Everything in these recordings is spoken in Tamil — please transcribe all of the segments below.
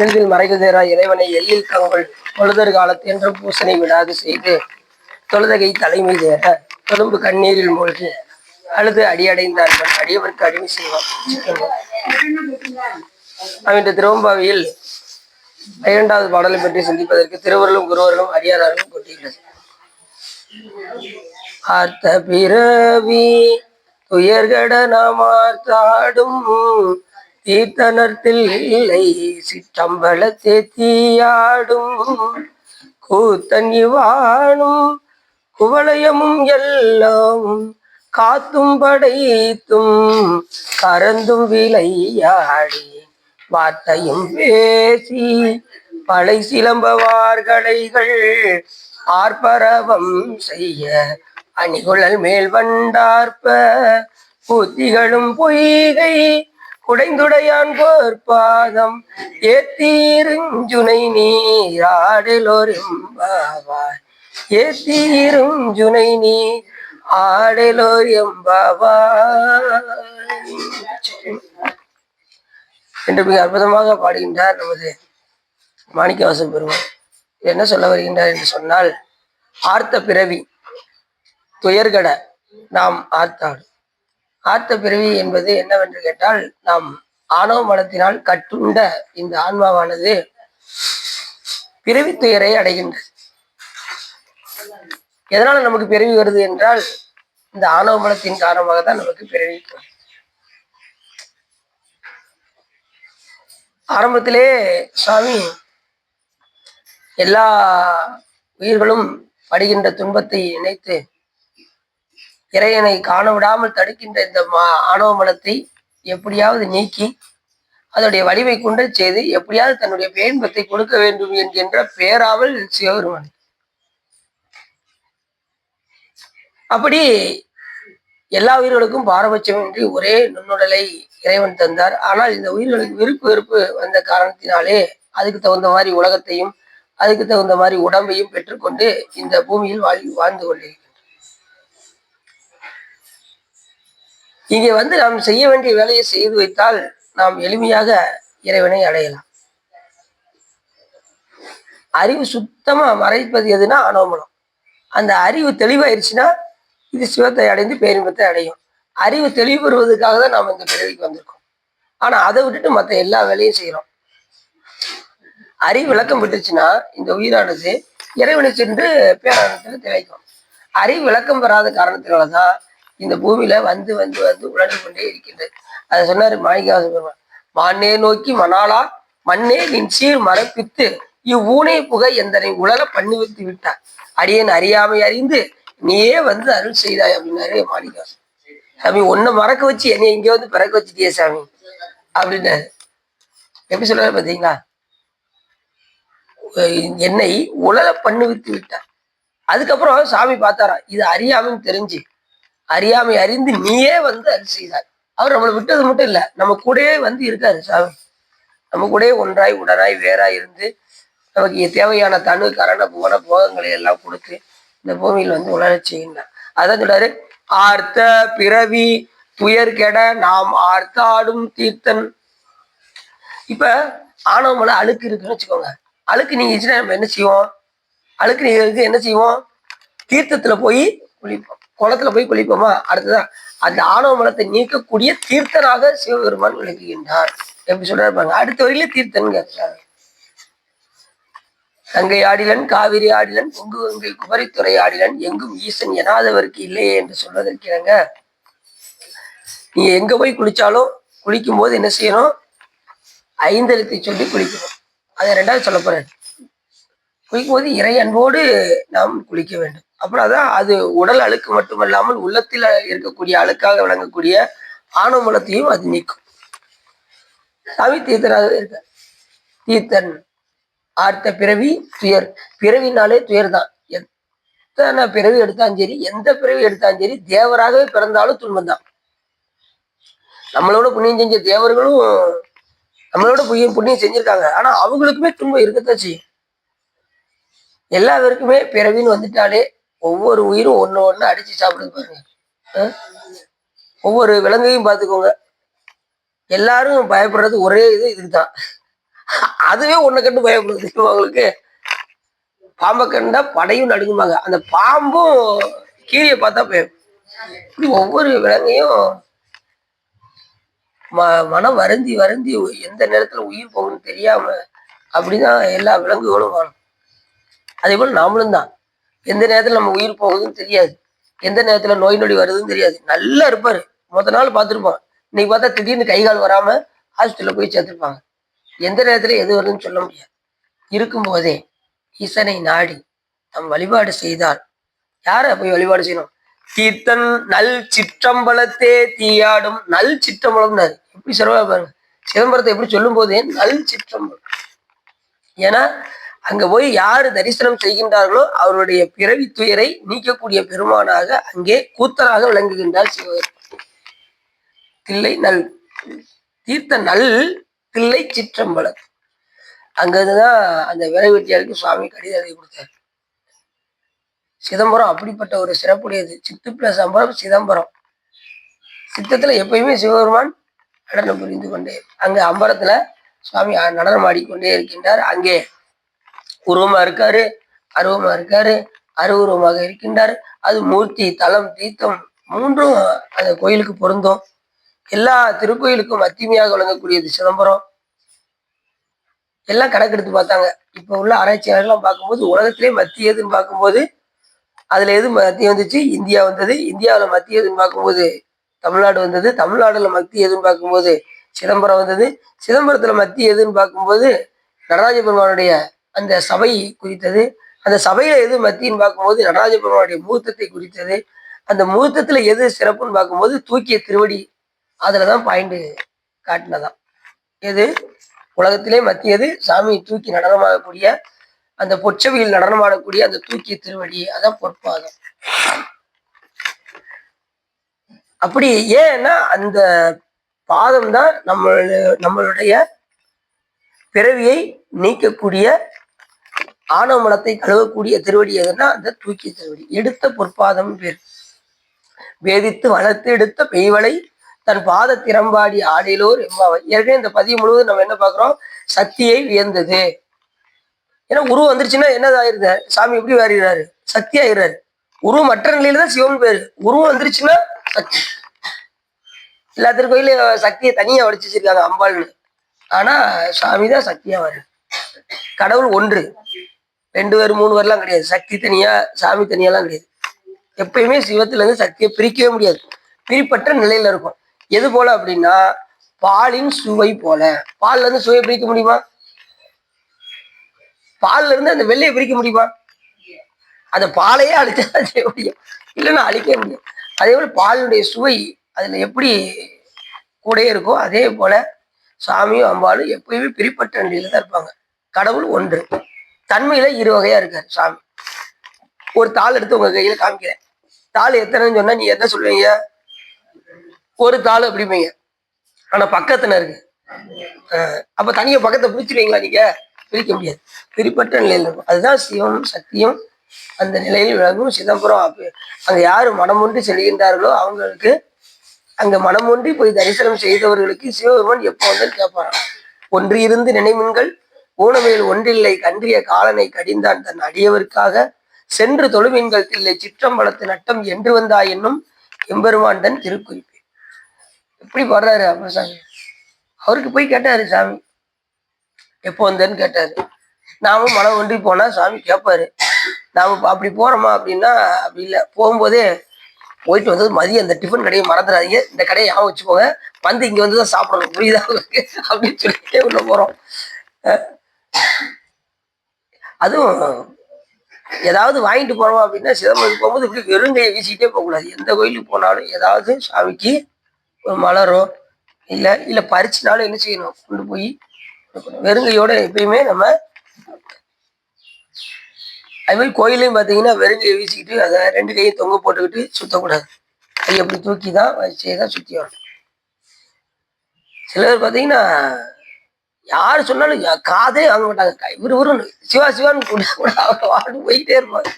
எளிதில் மறைகுதேரா இறைவனை எல்லில் தங்கள் தொழுதர் காலத்து என்ற பூசனை விடாது செய்து தொழுதகை தலைமை தேர தொழும்பு கண்ணீரில் மூழ்கி அழுது அடியடைந்தார்கள். அடியவருக்கு அடிமை செய்வான். அவன் திருவம்பாவியில் 12வது பாடலை பற்றி சிந்திப்பதற்கு திருவருளும் குருவர்களும் அடியார்களும் கொட்டியுள்ளது. ஆர்த்த பிறவி துயர்கட நாமார்த்தாடும் தீர்த்தனத்தில் இல்லை சிற்றம்பல தேத்தியாடும் கூத்தன் இவானும் குவளையமும் எல்லாம் காத்தும் படைத்தும் கறந்தும் விளையாடி வார்த்தையும் பேசி பழை சிலம்பவார்களைகள் ஆர்ப்பரவம் செய்ய அணிகுழல் மேல் வண்டார்ப்ப புத்திகளும் பொய்கை குடைந்துடையான் போர்பாதம் ஏத்தீருஞ்சுனை நீராடலோரெம்பாவாய் ஏத்தீருஞ்சுனை நீ ஆடலோர் எம்பாவாய் என்று மிக அற்புதமாக பாடுகின்றார் நமது மாணிக்கவாசக பெருமான். என்ன சொல்ல வருகின்றார் என்று சொன்னால், ஆர்த்த பிறவி துயர்கட நாம் ஆர்த்தாடும். ஆர்த்த பிறவி என்பது என்னவென்று கேட்டால், நாம் ஆணவ மனத்தினால் கட்டுண்ட இந்த ஆன்மாவானது பிறவி துயரை அடைகின்றது. எதனால நமக்கு பிறவி வருது என்றால், இந்த ஆணவ மனத்தின் காரணமாக தான் நமக்கு பிறவி. ஆரம்பத்திலே சுவாமி எல்லா உயிர்களும் படுகின்ற துன்பத்தை நினைத்து இறைவனை காண விடாமல் தடுக்கின்ற இந்த ஆணவ மனத்தை எப்படியாவது நீக்கி அதனுடைய வலிமை கொண்டு செய்து எப்படியாவது தன்னுடைய பேன்பத்தை கொடுக்க வேண்டும் என்கின்ற பேராவல் சிவபெருமான். அப்படி எல்லா உயிர்களுக்கும் பாரபட்சமின்றி ஒரே நுண்ணுடலை இறைவன் தந்தார். ஆனால் இந்த உயிர்களுக்கு விருப்பு வெறுப்பு வந்த காரணத்தினாலே அதுக்கு தகுந்த மாதிரி உலகத்தையும் அதுக்கு தகுந்த மாதிரி உடம்பையும் பெற்றுக்கொண்டு இந்த பூமியில் வாழ்ந்து கொண்டிருக்கின்றன. இங்கே வந்து நாம் செய்ய வேண்டிய வேலையை செய்து வைத்தால் நாம் எளிமையாக இறைவனை அடையலாம். அறிவு சுத்தமா மறைப்பது எதுனா ஆணவமனம். அந்த அறிவு தெளிவாயிருச்சுன்னா இது சிவத்தை அடைந்து பேரின்பத்தை அடையும். அறிவு தெளிவு பெறுவதற்காக தான் நாம் இந்த பிறவிக்கு வந்திருக்கோம். ஆனா அதை விட்டுட்டு மற்ற எல்லா வேலையும் செய்யறோம். அறிவு விளக்கம் பெற்றுச்சுன்னா இந்த உயிரானது இறைவனை சென்று பேரானத்தில் திளைக்கும். அறிவு விளக்கம் பெறாத காரணத்தினாலதான் இந்த பூமியில வந்து வந்து வந்து உழந்து கொண்டே இருக்கின்றது. அதை சொன்னாரு மாணிக்கவாசக பெருமான். மானே நோக்கி மணாளா மண்ணே நின் சீர் மரப்பித்து இவ்வூனை புகை எந்தனை உலக பண்ணி வைத்து விட்டார். அடியேன் அறியாமை அறிந்து நீயே வந்து அருள் செய்தாய் அப்படின்னாரு மாணிக்கவாசகர். சாமி ஒன்ன மறக்க வச்சு என்னை இங்க வந்து பிறக்க வச்சுட்டியே சாமி அப்படின்னாரு. எப்படி சொல்றாரு பாத்தீங்களா? என்னை உலக பண்ணி வைத்து விட்டார். அதுக்கப்புறம் சாமி பார்த்தாரா, இது அறியாமைன்னு தெரிஞ்சு அறியாமை அறிந்து நீயே வந்து அருள் செய்தாய். அவர் நம்மளை விட்டது மட்டும் இல்ல, நம்ம கூடயே வந்து இருக்காரு சாமி. நம்ம கூடயே ஒன்றாய் உடனாய் வேறாய் இருந்து நமக்கு தேவையான தனு கரண புவன போகங்களை எல்லாம் கொடுத்து இந்த பூமியில் வந்து உணர செய்கின்றார். அதான் சொல்றாரு, ஆர்த்த பிறவி துயர் கெட நாம் ஆர்த்தாடும் தீர்த்தன். இப்ப ஆணவமன அழுக்கு இருக்குன்னு வச்சுக்கோங்க. அழுக்கு நீங்கிச்சுன்னா நம்ம என்ன செய்வோம்? அழுக்கு நீங்கிறதுக்கு என்ன செய்வோம்? தீர்த்தத்துல போய் குளிப்போம், குளத்துல போய் குளிப்போமா? அடுத்ததான் அந்த ஆணவ மனத்தை நீக்கக்கூடிய தீர்த்தனாக சிவபெருமான் விளக்குகின்றார். எப்படி சொல்றாரு? அடுத்த வரையில தீர்த்தன் கேட்கிறாரு. கங்கை ஆடிலன் காவிரி ஆடிலன் பொங்கு கங்கை குமரித்துறை ஆடிலன் எங்கும் ஈசன் எனாதவருக்கு இல்லையே என்று சொல்வதற்கிறங்க, நீங்க எங்க போய் குளிச்சாலும் குளிக்கும் போது என்ன செய்யணும்? ஐந்தெழுத்தை சொல்லி குளிக்கணும். அதை ரெண்டாவது சொல்ல போறேன். குளிக்கும் போது இறை அன்போடு நாம் குளிக்க வேண்டும். அப்புறம் அதான் அது உடல் அழுக்கு மட்டுமல்லாமல் உள்ளத்தில் இருக்கக்கூடிய அழுக்காக விளங்கக்கூடிய ஆணவ மனத்தையும் அது நீக்கும். சாமி தீர்த்தனாக இருக்க. தீர்த்தன் ஆர்த்த பிறவி துயர். பிறவினாலே துயர் தான். எத்தனை பிறவி எடுத்தாலும் சரி, எந்த பிறவி எடுத்தாலும் சரி, தேவராகவே பிறந்தாலும் துன்பம் தான். நம்மளோட புண்ணியம் செஞ்ச தேவர்களும் நம்மளோட புண்ணியம் செஞ்சிருக்காங்க. ஆனா அவங்களுக்குமே துன்பம் இருக்கத்தான் செய்யும். எல்லாருக்குமே பிறவின்னு வந்துட்டாலே ஒவ்வொரு உயிரும் ஒண்ணு ஒண்ணு அடிச்சு சாப்பிடுது பாருங்க. ஒவ்வொரு விலங்கையும் பார்த்துக்கோங்க. எல்லாரும் பயப்படுறது ஒரே இதுக்குதான். அதுவே ஒன்ன கண்டு பயப்படுது அவங்களுக்கு. பாம்பை கண்டா படையும் நடுங்குவாங்க. அந்த பாம்பும் கீரியை பார்த்தா பயம். இப்படி ஒவ்வொரு விலங்கையும் மனம் வருந்தி வருந்தி எந்த நேரத்துல உயிர் போகும்னு தெரியாம அப்படிதான் எல்லா விலங்குகளும் வாழும். அதே போல நாமளும் தான். எந்த நேரத்துல நம்ம உயிர் போகுதுன்னு தெரியாது. எந்த நேரத்துல நோய் நொடி வருதுன்னு தெரியாது. நல்லா இருப்பாரு. மொத்த நாள் பார்த்துருப்போம். இன்னைக்கு பார்த்தா திடீர்னு கை கால் வராம ஹாஸ்பிட்டல்ல போய் சேர்த்திருப்பாங்க. எந்த நேரத்துல எது வருதுன்னு சொல்ல முடியாது. இருக்கும் போதே ஈசனை நாடி நம் வழிபாடு செய்தால் யார போய் வழிபாடு செய்யணும்? தீர்த்தன் நல் சிற்றம்பலத்தே தீயாடும் நல் சிற்றம்பலம்னாரு. எப்படி சிறவா பாருங்க. சிதம்பரத்தை எப்படி சொல்லும் போதே நல் சிற்றம்பலம். ஏன்னா அங்க போய் யாரு தரிசனம் செய்கின்றார்களோ அவருடைய பிறவி துயரை நீக்கக்கூடிய பெருமானாக அங்கே கூத்தராக விளங்குகின்றார் சிவகர். தில்லை நல் தீர்த்த நல் தில்லை சிற்றம்பலம். அங்கிருந்துதான் அந்த விரை வெட்டியாருக்கு சுவாமி கடிதம் எழுதி கொடுத்தாரு. சிதம்பரம் அப்படிப்பட்ட ஒரு சிறப்புடையது. சித்து பிளஸ் அம்பரம் சிதம்பரம். சித்தத்துல எப்பயுமே சிவபெருமான் நடனம் புரிந்து கொண்டே, அங்க அம்பரத்துல சுவாமி நடனம் ஆடிக்கொண்டே இருக்கின்றார். அங்கே உருவமா இருக்காரு, அருவமா இருக்காரு, அருவுருவமாக இருக்கின்றார். அது மூர்த்தி தலம் தீர்த்தம் மூன்றும் அந்த கோயிலுக்கு பொருந்தும். எல்லா திருக்கோயிலுக்கும் அத்திமையாக விளங்கக்கூடியது சிதம்பரம். எல்லாம் கணக்கெடுத்து பார்த்தாங்க. இப்ப உள்ள ஆராய்ச்சியாளர்லாம் பார்க்கும்போது உலகத்திலே மத்திய எதுன்னு பார்க்கும்போது அதுல எது மத்திய வந்துச்சு? இந்தியா வந்தது. இந்தியாவில மத்திய எதுன்னு பார்க்கும்போது தமிழ்நாடு வந்தது. தமிழ்நாடுல மத்திய எதுன்னு பார்க்கும்போது சிதம்பரம் வந்தது. சிதம்பரத்துல மத்திய எதுன்னு பார்க்கும்போது நடராஜ பெருமானுடைய அந்த சபை குறித்தது. அந்த சபையில எது மத்தின்னு பார்க்கும்போது நடராஜ பெருமானுடைய மூர்த்தத்தை குறித்தது. அந்த மூர்த்தத்துல எது சிறப்புன்னு பார்க்கும்போது தூக்கிய திருவடி. அதுலதான் பாயிண்ட் காட்டினதான். எது உலகத்திலே மத்தியது? சாமி தூக்கி நடனமாகக்கூடிய அந்த பொற்சவையில் நடனமாடக்கூடிய அந்த தூக்கிய திருவடி, அதான் பொற்பாதம். அப்படி ஏன்னா அந்த பாதம் தான் நம்மளுடைய பிறவியை நீக்கக்கூடிய ஆணவ மலத்தை கழுவக்கூடிய திருவடி எதுன்னா அந்த தூக்கிய திருவடி. எடுத்த பொற்பாதம் பேர். வேதித்து வளர்த்து எடுத்த பெய்வளை தன் பாத திறம்பாடி ஆடிலோர் எம்பாவை. ஏற்கனவே இந்த பதிவு முழுவதும் நம்ம என்ன பாக்குறோம்? சக்தியை வியந்தது. ஏன்னா உருவம் வந்துருச்சுன்னா என்னதாயிருது? சாமி எப்படி வாரிடுறாரு? சக்தி ஆயிடுறாரு. உருவம் மற்ற நிலையில தான் சிவன் பேரு. உருவம் வந்துருச்சுன்னா சக்தி. எல்லா திருக்கோயிலும் சக்தியை தனியா வடிச்சு வச்சிருக்காங்க அம்பாள்னு. ஆனா சாமி தான் சக்தியா வரு. கடவுள் ஒன்று, 2 பேர் 3 பேர்லாம் கிடையாது. சக்தி தனியா சாமி தனியாலாம் கிடையாது. எப்பயுமே சிவத்துல இருந்து சக்தியை பிரிக்கவே முடியாது. பிரிப்பற்ற நிலையில இருக்கும். எது போல அப்படின்னா பாலின் சுவை போல. பால்ல இருந்து சுவையை பிரிக்க முடியுமா? பால்ல இருந்து அந்த வெள்ளையை பிரிக்க முடியுமா? அந்த பாலையே அழிச்சாதான் செய்ய முடியும், இல்லைன்னா அழிக்க முடியும். அதே போல பாலுடைய சுவை அதுல எப்படி கூட இருக்கோ அதே போல சாமியும் அம்பாலும் எப்பயுமே பிரிப்பட்ட நிலையில தான் இருப்பாங்க. கடவுள் ஒன்று. தன்மையில 2 வகையா இருக்காரு சாமி. ஒரு தாள் எடுத்து உங்க கையில காமிக்கிறேன். தாள் எத்தனைன்னு சொன்னா நீ என்ன சொல்லுவீங்க? ஒரு தாள் அப்படிப்பீங்க. ஆனா பக்கத்துல இருக்கு. அப்ப தனியா பக்கத்தை பிரிச்சிருவீங்களா? நீங்க பிரிக்க முடியாது. பிரிப்பட்ட நிலையில இருக்கும். அதுதான் சிவம் சக்தியும் அந்த நிலையில் விளங்கும் சிதம்பரம். அங்க யாரு மனமொன்றி செல்கின்றார்களோ அவங்களுக்கு, அங்க மனமொன்றி போய் தரிசனம் செய்தவர்களுக்கு சிவபெருமான் எப்போ வந்து கேட்பாராம். ஒன்று இருந்து நினைவுங்கள் ஊனமையில் ஒன்றில்லை கன்றிய காலனை கடிந்தான் தன் அடியவருக்காக சென்று தொழுமீன்கள் தில்லை சிற்றம்பலத்து நட்டம் என்று வந்தாய் என்னும் எம்பெருமான் தன் திருக்குறிப்பு. எப்படி பாடுறாரு அப்ப சாமி. அவருக்கு போய் கேட்டாரு சாமி, எப்போ வந்தேன்னு கேட்டாரு. நாமும் மனம் ஒன்றி போனா சாமி கேட்பாரு. நாம அப்படி போறோமா அப்படின்னா அப்படி இல்லை. போகும்போதே போயிட்டு வந்தது மதியம் அந்த டிஃபன் கடையை மறந்துடாதீங்க, இந்த கடையை ஞாபகம் வச்சுக்கோங்க, வந்து இங்க வந்துதான் சாப்பிடணும், புரியுதா அப்படின்னு சொல்லிட்டே உள்ள போறோம். அதுவும் ஏதாவது வாங்கிட்டு போறோம் அப்படின்னா சிதம்பரத்துக்கு போகும்போது இப்படி வெறுங்கையை வீசிக்கிட்டே போகக்கூடாது. எந்த கோயிலுக்கு போனாலும் ஏதாவது சாமிக்கு ஒரு மலரோ இல்ல பறிச்சுனாலும் என்ன செய்யணும்? கொண்டு போய் வெறுங்கையோட எப்பயுமே நம்ம. அது மாதிரி கோயிலையும் பார்த்தீங்கன்னா வெறுங்கையை வீசிக்கிட்டு அதை 2 கையும் தொங்க போட்டுக்கிட்டு சுத்தக்கூடாது. கை அப்படி தூக்கி தான் வச்சுதான் சுத்தி வரணும். சில பேர் பார்த்தீங்கன்னா யாரு சொன்னாலும் காதே வாங்க மாட்டாங்க. இவரு சிவா சிவான்னு கூட அவங்க வாடு போயிட்டே இருப்பாங்க.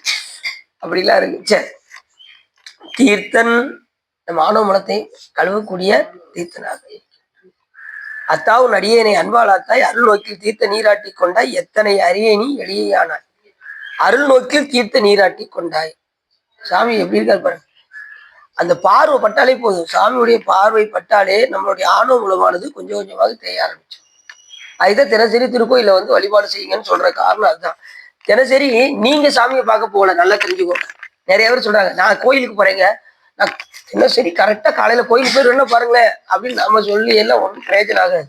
அப்படிலாம் இருக்கு. சரி, தீர்த்தன் மானவ மலத்தை கழுவக்கூடிய தீர்த்தனாக. அத்தாவும் அடியேனை அன்பால் ஆத்தாய் அருள் நோக்கில் தீர்த்த நீராட்டி கொண்டாய் எத்தனை அரியணி எளியானாய் அருள் நோக்கில் தீர்த்த நீராட்டி கொண்டாய். சாமி எப்படி இருக்காரு பாருங்க. அந்த பார்வை பட்டாலே போதும், சாமியுடைய பார்வை பட்டாலே நம்மளுடைய ஆணவ மூலமானது கொஞ்சம் கொஞ்சமாக தேய ஆரம்பிச்சு. அதுதான் தினசரி திருக்கோயில வந்து வழிபாடு செய்யுங்கன்னு சொல்ற காரணம் அதுதான். தினசரி நீங்க சாமியை பார்க்க போகல, நல்லா தெரிஞ்சுக்கோங்க. நிறைய பேர் சொல்றாங்க நான் கோயிலுக்கு போறேங்க, நான் தினசரி கரெக்டா காலையில கோயிலுக்கு போய் என்ன பாருங்களேன் அப்படின்னு நம்ம சொல்லி எல்லாம் ஒன்றும் பிரயோஜனம் ஆகாது.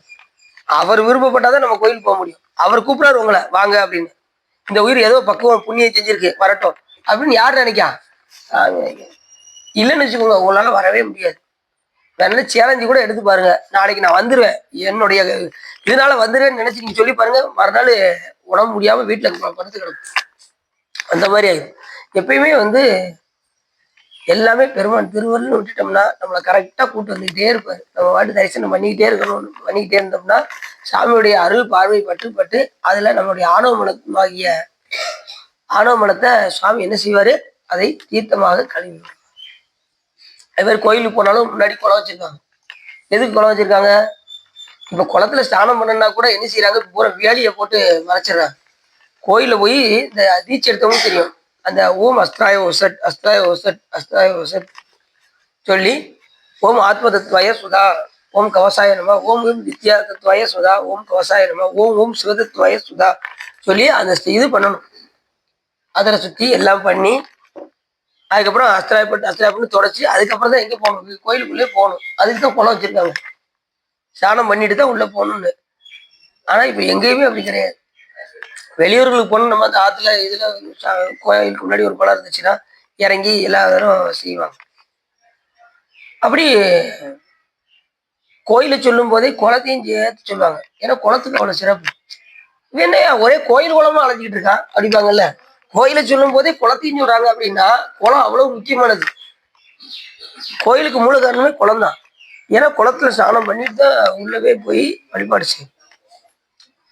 அவர் விருப்பப்பட்டாதான் நம்ம கோயிலுக்கு போக முடியும். அவர் கூப்பிடாரு உங்களை வாங்க அப்படின்னு. இந்த உயிர் ஏதோ பக்குவம் புண்ணியம் செஞ்சிருக்கு வரட்டும் அப்படின்னு யார் நினைக்கா? இல்லைன்னு வச்சுக்கோங்க, உங்களால வரவே முடியாது. வேணா சேலஞ்சு கூட எடுத்து பாருங்க, நாளைக்கு நான் வந்துருவேன் என்னுடைய இதனால வந்துருவேன்னு நினைச்சு நீங்க சொல்லி பாருங்க, மறுநாள் உடம்பு முடியாம வீட்டுல படுத்து கிடக்கும். அந்த மாதிரி ஆயிடும். எப்பயுமே வந்து எல்லாமே பெருமான் திருவள்ளுன்னு விட்டுட்டோம்னா நம்மளை கரெக்டா கூட்டு வந்துகிட்டே இருப்பாரு. நம்ம வாட்டு தரிசனம் பண்ணிக்கிட்டே இருக்கணும். பண்ணிக்கிட்டே இருந்தோம்னா சாமியுடைய அருள் பார்வை பட்டு அதுல நம்மளுடைய ஆணவ மனத்தை சுவாமி என்ன செய்வாரு, அதை தீர்த்தமாக கழுவி. அது மாதிரி கோயிலுக்கு போனாலும் முன்னாடி குளம் வச்சிருக்காங்க. எதுக்கு குளம் வச்சிருக்காங்க? இப்ப குளத்துல ஸ்நானம் பண்ணனா கூட என்ன செய்யறாங்க, பூரா வேலியை போட்டு மறைச்சிடுறாங்க. கோயில போய் இந்த தீட்சை எடுத்தவங்க தெரியும், அந்த ஓம் அஸ்திராய ஒசட் அஸ்திராய ஒசட் அஸ்திராய ஒசட் சொல்லி ஓம் ஆத்ம தத்வாய சுதா ஓம் கவசாய நம ஓம் வித்யா தத்வாய சுதா ஓம் கவசாய நம ஓம் சிவதத்வாய சுதா சொல்லி அந்த இது பண்ணணும். அதில் சுற்றி எல்லாம் பண்ணி அதுக்கப்புறம் அஸ்திராயப்பட்டு தொடச்சி அதுக்கப்புறம் தான் எங்கே போகணும், கோயிலுக்குள்ளே போகணும். அதுக்கு தான் குளம் வச்சிருக்காங்க. ஸ்நானம் பண்ணிட்டு தான் உள்ள போகணும்னு. ஆனால் இப்போ எங்கேயுமே அப்படி கிடையாது. வெளியூர்களுக்கு போகணும், நம்ம அந்த ஆற்றுல இதில் கோயிலுக்கு முன்னாடி ஒரு குளம் இருந்துச்சுன்னா இறங்கி எல்லாரும் செய்வாங்க. அப்படி கோயிலை சொல்லும் போதே குளத்தையும் சேர்த்து சொல்லுவாங்க. ஏன்னா குளத்துக்கு அவ்வளோ சிறப்பு. என்னையா ஒரே கோயில் குளமா அழைச்சிக்கிட்டு இருக்கான் அப்படிப்பாங்கல்ல. கோயிலை சொல்லும் போதே குளத்தையும் சொல்றாங்க அப்படின்னா குளம் அவ்வளவு முக்கியமானது. கோயிலுக்கு மூல காரணமே குளம் தான். ஏன்னா குளத்துல ஸ்நானம் பண்ணிட்டு தான் உள்ளவே போய் வழிபாடு செய்யும்.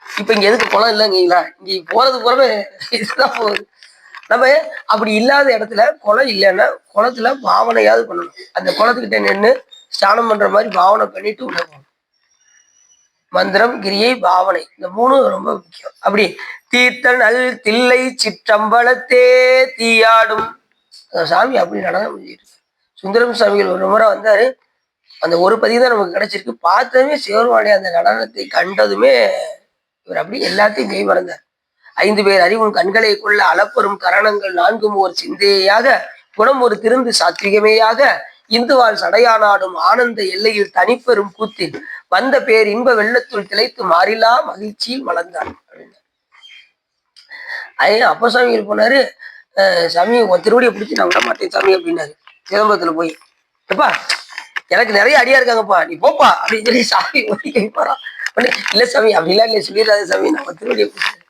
இப்ப இங்க எதுக்கு குளம் இல்லைங்களா, இங்க போறது போறவே இதுதான் போகுது. நம்ம அப்படி இல்லாத இடத்துல குளம் இல்லைன்னா குளத்துல பாவனையாவது பண்ணணும். அந்த குளத்துக்கிட்ட நின்று ஸ்நானம் பண்ற மாதிரி பாவனை பண்ணிட்டு உள்ள போகணும். மந்திரம், கிரியை, பாவனை, இந்த மூணும் ரொம்ப முக்கியம். அப்படி தீர்த்தன் அல் தில்லை சிற்றம்பலத்தே தீயாடும் சாமி அப்படி நடனம் செஞ்சிருக்கு. சுந்தரம் சாமிகள் ஒரு முறை வந்தாரு. அந்த ஒரு பதிவு தான் நமக்கு கிடைச்சிருக்கு. பார்த்ததுமே சிவருமானுடைய அந்த நடனத்தை கண்டதுமே இவர் அப்படி எல்லாத்தையும் மெய் மறந்தார். 5 பேர் அறிவும் கண்களை கொள்ள அளப்பெரும் கரணங்கள் 4 ஒரு சிந்தையாக குணம் ஒரு திருந்து சாத்விகமேயாக இந்துவால் சடையானாடும் ஆனந்த எல்லையில் தனிப்பெரும் கூத்தில் வந்த பேர் இன்ப வெள்ளத்துள் திளைத்து மாறிலா மகிழ்ச்சியில் மலர்ந்தார் அப்படின்னு. அப்ப சாமிகள் போனாரு, சாமி உன் திருவடியை பிடிச்சி நான் விட மாட்டேன் சாமி அப்படின்னாரு. சிதம்பரத்துல போய், எப்பா எனக்கு நிறைய அடியா இருக்காங்கப்பா, நீ போப்பா அப்படின்னு சொல்லி சாமி ஒதுக்கி வைப்பாரான். இல்ல சாமி அப்படிலாம் இல்லை, சொல்லிடாத சாமி, நான் திருவடியை பிடிச்சேன்,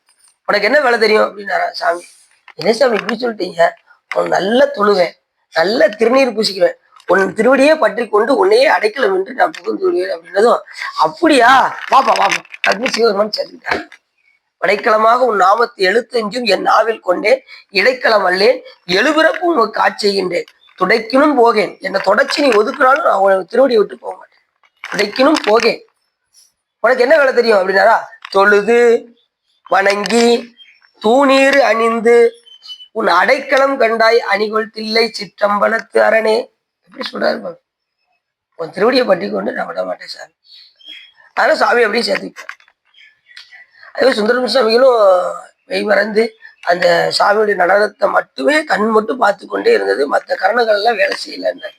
உனக்கு என்ன வேலை தெரியும் அப்படின்னாரா சாமி. என்ன சாமி இப்படி சொல்லிட்டீங்க, உன் நல்லா தொழுவேன், நல்ல திருநீர் பூசிக்குவேன், உன் திருவடியே பற்றி கொண்டு உன்னையே அடைக்கலம் என்று நான் புகுந்து விடுவேன் அப்படின்னதும், அப்படியா வாப்பா வாப்பா அப்படின்னு சிவபெருமான் சேர்த்துக்கிட்டார். படைக்கலமாக உன் நாமத்தை எழுத்தெஞ்சும் என் நாவில் கொண்டேன், இடைக்கலம் அல்லேன், எழுபிறப்பும் உனக்கு காட்சி செய்கின்றேன், துடைக்கணும் போகேன், என்னை தொடச்சி நீ ஒதுக்குனாலும் நான் உனக்கு திருவடியை விட்டு போக மாட்டேன், துடைக்கணும் போகேன், உனக்கு என்ன வேலை தெரியும் அப்படின்னாரா. தொழுது வணங்கி தூணீர் அணிந்து உன் அடைக்கலம் கண்டாய் அணிகொள் தில்லை சிற்றம்பலத்து அரணே. எப்படி சொல்றாரு, உன் திருவடியை பற்றி கொண்டு நான் விட மாட்டேன் சாமி. அதனால சாமி அப்படியே சேர்த்துக்கிட்டேன். அதே சுந்தரம் சாமிகளும் மெய் மறந்து அந்த சாமியுடைய நடனத்தை மட்டுமே கண் மட்டும் பார்த்து கொண்டே இருந்தது, மற்ற கரணங்கள் எல்லாம் வேலை செய்யலன்னு.